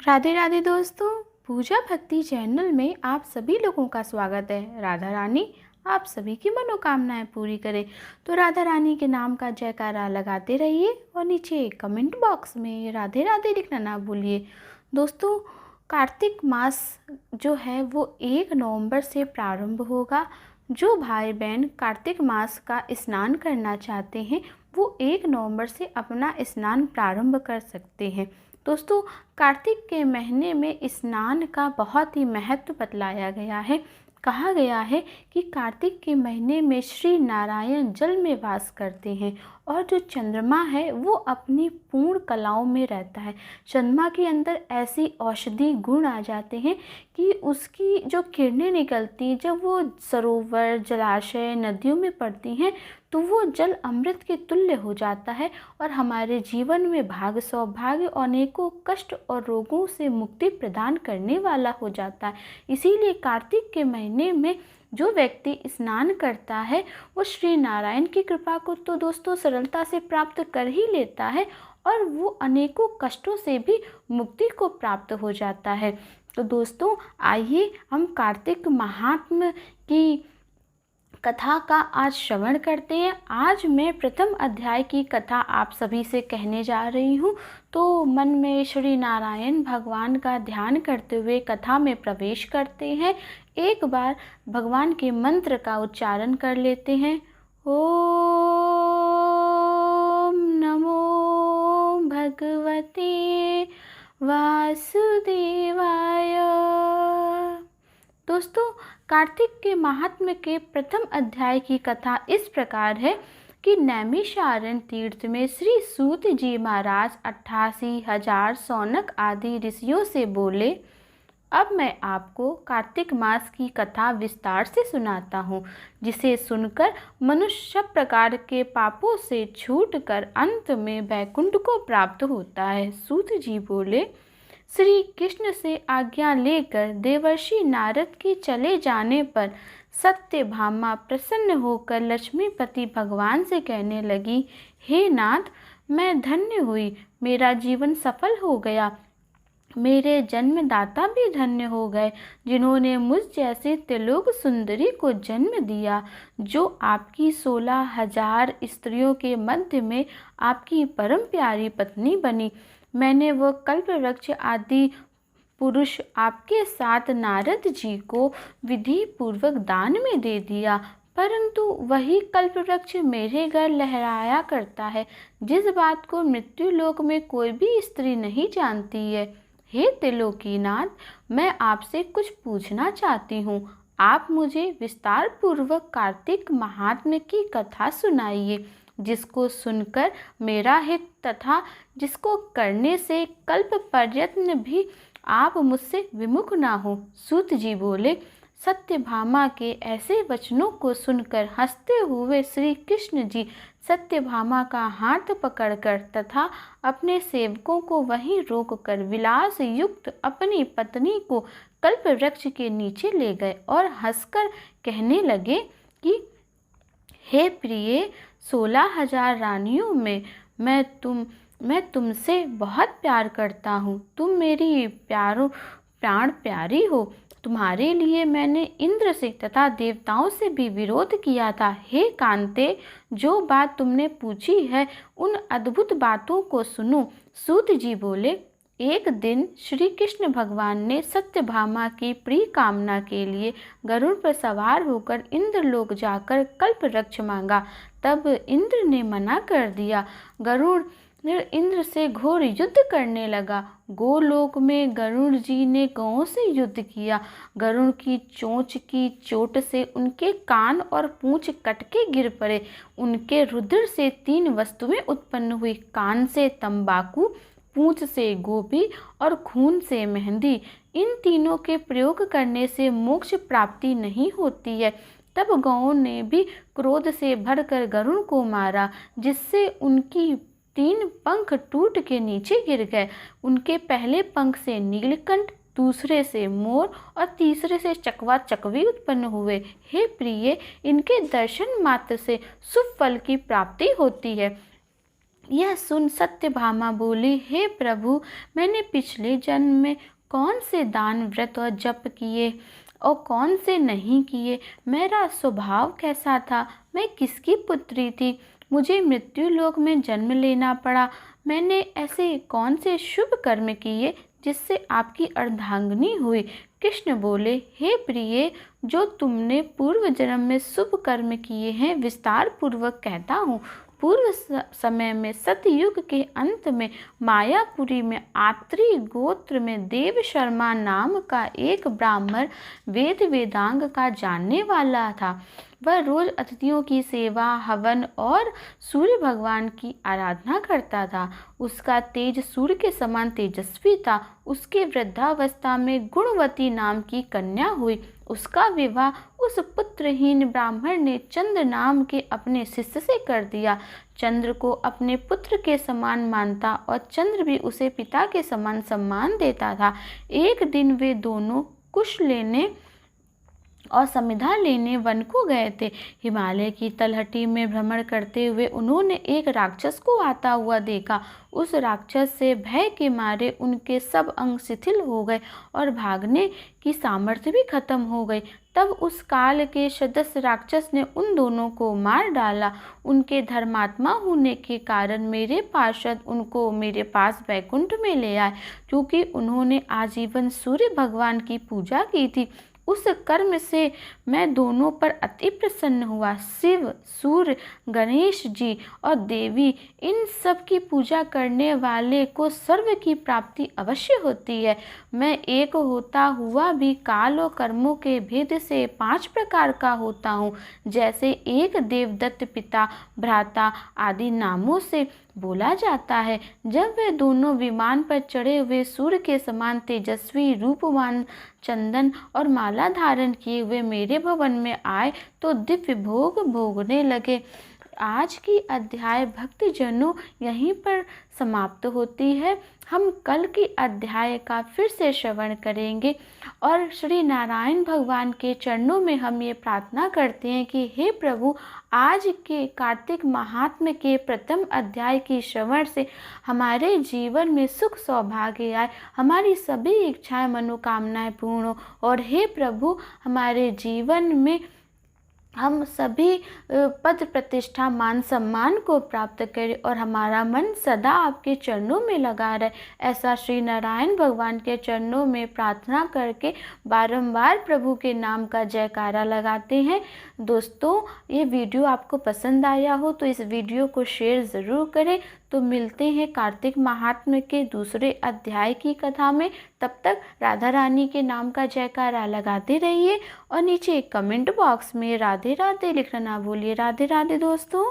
राधे राधे दोस्तों, पूजा भक्ति चैनल में आप सभी लोगों का स्वागत है। राधा रानी आप सभी की मनोकामनाएं पूरी करे। तो राधा रानी के नाम का जयकारा लगाते रहिए और नीचे कमेंट बॉक्स में राधे राधे लिखना ना भूलिए। दोस्तों, कार्तिक मास जो है वो 1 नवंबर से प्रारंभ होगा। जो भाई बहन कार्तिक मास का स्नान करना चाहते हैं वो 1 नवंबर से अपना स्नान प्रारंभ कर सकते हैं। दोस्तों, कार्तिक के महीने में स्नान का बहुत ही महत्व बतलाया गया है। कहा गया है कि कार्तिक के महीने में श्री नारायण जल में वास करते हैं और जो चंद्रमा है वो अपनी पूर्ण कलाओं में रहता है। चंद्रमा के अंदर ऐसी औषधि गुण आ जाते हैं कि उसकी जो किरणें निकलती जब वो सरोवर, जलाशय, नदियों में पड़ती हैं तो वो जल अमृत के तुल्य हो जाता है और हमारे जीवन में भाग्य, सौभाग्य, अनेकों कष्ट और रोगों से मुक्ति प्रदान करने वाला हो जाता है। इसीलिए कार्तिक के महीने में जो व्यक्ति स्नान करता है वो श्री नारायण की कृपा को तो दोस्तों सरलता से प्राप्त कर ही लेता है और वो अनेकों कष्टों से भी मुक्ति को प्राप्त हो जाता है। तो दोस्तों, आइए हम कार्तिक महात्म्य की कथा का आज श्रवण करते हैं। आज मैं प्रथम अध्याय की कथा आप सभी से कहने जा रही हूँ। तो मन में श्री नारायण भगवान का ध्यान करते हुए कथा में प्रवेश करते हैं। एक बार भगवान के मंत्र का उच्चारण कर लेते हैं। ओम नमो भगवते वासुदेवाय। दोस्तों, कार्तिक के महात्म्य के प्रथम अध्याय की कथा इस प्रकार है कि नैमिषारण्य तीर्थ में श्री सूत जी महाराज 88,000 शौनक आदि ऋषियों से बोले, अब मैं आपको कार्तिक मास की कथा विस्तार से सुनाता हूँ, जिसे सुनकर मनुष्य सब प्रकार के पापों से छूटकर अंत में वैकुंठ को प्राप्त होता है। सूत जी बोले, श्री कृष्ण से आज्ञा लेकर देवर्षि नारद के चले जाने पर सत्यभामा प्रसन्न होकर लक्ष्मीपति भगवान से कहने लगी, हे नाथ, मैं धन्य हुई, मेरा जीवन सफल हो गया। मेरे जन्मदाता भी धन्य हो गए, जिन्होंने मुझ जैसी त्रिलोक सुंदरी को जन्म दिया, जो आपकी 16,000 स्त्रियों के मध्य में आपकी परम प्यारी पत्नी बनी। मैंने वह कल्प वृक्ष आदि पुरुष आपके साथ नारद जी को विधि पूर्वक दान में दे दिया, परंतु वही कल्प वृक्ष मेरे घर लहराया करता है, जिस बात को मृत्यु लोक में कोई भी स्त्री नहीं जानती है। हे त्रिलोकीनाथ, मैं आपसे कुछ पूछना चाहती हूँ। आप मुझे विस्तार पूर्वक कार्तिक महात्म्य की कथा सुनाइए, जिसको सुनकर मेरा हित तथा जिसको करने से कल्प प्रयत्न भी आप मुझसे विमुख ना हो। सूत जी बोले, सत्यभामा के ऐसे वचनों को सुनकर हंसते हुए श्री कृष्ण जी सत्यभामा का हाथ पकड़कर तथा अपने सेवकों को वहीं रोककर विलास युक्त अपनी पत्नी को कल्प वृक्ष के नीचे ले गए और हंसकर कहने लगे कि हे प्रिय, 16,000 रानियों में मैं तुमसे बहुत प्यार करता हूँ। तुम मेरी प्राण प्यारी हो। तुम्हारे लिए मैंने इंद्र से तथा देवताओं से भी विरोध किया था। हे कांते, जो बात तुमने पूछी है उन अद्भुत बातों को सुनो। सूत जी बोले, एक दिन श्री कृष्ण भगवान ने सत्यभामा की प्रिय कामना के लिए गरुड़ पर सवार होकर इंद्रलोक जाकर कल्प वृक्ष मांगा। तब इंद्र ने मना कर दिया। गरुड़ इंद्र से घोर युद्ध करने लगा। गोलोक में गरुड़ जी ने गौओं से युद्ध किया। गरुड़ की चोंच की चोट से उनके कान और पूंछ कट के गिर पड़े। उनके रुधिर से 3 वस्तुएं उत्पन्न हुई, कान से तंबाकू, पूंछ से गोपी और खून से मेहंदी। इन तीनों के प्रयोग करने से मोक्ष प्राप्ति नहीं होती है। तब गौओं ने भी क्रोध से भरकर गरुड़ को मारा, जिससे उनकी 3 पंख टूट के नीचे गिर गए। उनके पहले पंख से नीलकंठ, दूसरे से मोर और तीसरे से चकवा चकवी उत्पन्न हुए। हे प्रिय, इनके दर्शन मात्र से शुभ फल की प्राप्ति होती है। यह सुन सत्यभामा बोली, हे प्रभु, मैंने पिछले जन्म में कौन से दान, व्रत और जप किए और कौन से नहीं किए? मेरा स्वभाव कैसा था? मैं किसकी पुत्री थी? मुझे मृत्यु लोक में जन्म लेना पड़ा। मैंने ऐसे कौन से शुभ कर्म किए जिससे आपकी अर्धांगिनी हुई? कृष्ण बोले, हे प्रिय, जो तुमने पूर्व जन्म में शुभ कर्म किए हैं विस्तार पूर्वक कहता हूँ। पूर्व समय में सतयुग के अंत में मायापुरी में आत्री गोत्र में देव शर्मा नाम का एक ब्राह्मण वेद वेदांग का जानने वाला था। वह रोज अतिथियों की सेवा, हवन और सूर्य भगवान की आराधना करता था। उसका तेज सूर्य के समान तेजस्वी था। उसके वृद्धावस्था में गुणवती नाम की कन्या हुई। उसका विवाह उस पुत्रहीन ब्राह्मण ने चंद्र नाम के अपने शिष्य से कर दिया। चंद्र को अपने पुत्र के समान मानता और चंद्र भी उसे पिता के समान सम्मान देता था। एक दिन वे दोनों कुश लेने और समिधा लेने वन को गए थे। हिमालय की तलहटी में भ्रमण करते हुए उन्होंने एक राक्षस को आता हुआ देखा। उस राक्षस से भय के मारे उनके सब अंग शिथिल हो गए और भागने की सामर्थ्य भी खत्म हो गई। तब उस काल के सदस्य राक्षस ने उन दोनों को मार डाला। उनके धर्मात्मा होने के कारण मेरे पार्षद उनको मेरे पास वैकुंठ में ले आए, क्योंकि उन्होंने आजीवन सूर्य भगवान की पूजा की थी। उस कर्म से मैं दोनों पर अति प्रसन्न हुआ। शिव, सूर्य, गणेश जी और देवी, इन सब की पूजा करने वाले को स्वर्ग की प्राप्ति अवश्य होती है। मैं एक होता हुआ भी काल और कर्मों के भेद से 5 प्रकार का होता हूँ। जैसे एक देवदत्त, पिता, भ्राता आदि नामों से बोला जाता है। जब वे दोनों विमान पर चढ़े हुए सूर्य के समान तेजस्वी, रूपवान, चंदन और माला धारण किए हुए मेरे भवन में आए तो दिव्य भोग भोगने लगे। आज की अध्याय भक्तजनों यहीं पर समाप्त होती है। हम कल की अध्याय का फिर से श्रवण करेंगे और श्री नारायण भगवान के चरणों में हम ये प्रार्थना करते हैं कि हे प्रभु, आज के कार्तिक महात्म्य के प्रथम अध्याय की श्रवण से हमारे जीवन में सुख सौभाग्य आए, हमारी सभी इच्छाएं मनोकामनाएं पूर्ण हो और हे प्रभु, हमारे जीवन में हम सभी पद प्रतिष्ठा, मान सम्मान को प्राप्त करें और हमारा मन सदा आपके चरणों में लगा रहे। ऐसा श्री नारायण भगवान के चरणों में प्रार्थना करके बारंबार प्रभु के नाम का जयकारा लगाते हैं। दोस्तों, ये वीडियो आपको पसंद आया हो तो इस वीडियो को शेयर ज़रूर करें। तो मिलते हैं कार्तिक महात्म्य के दूसरे अध्याय की कथा में। तब तक राधा रानी के नाम का जयकारा लगाते रहिए और नीचे कमेंट बॉक्स में राधे राधे लिखना ना भूलिए। राधे राधे दोस्तों।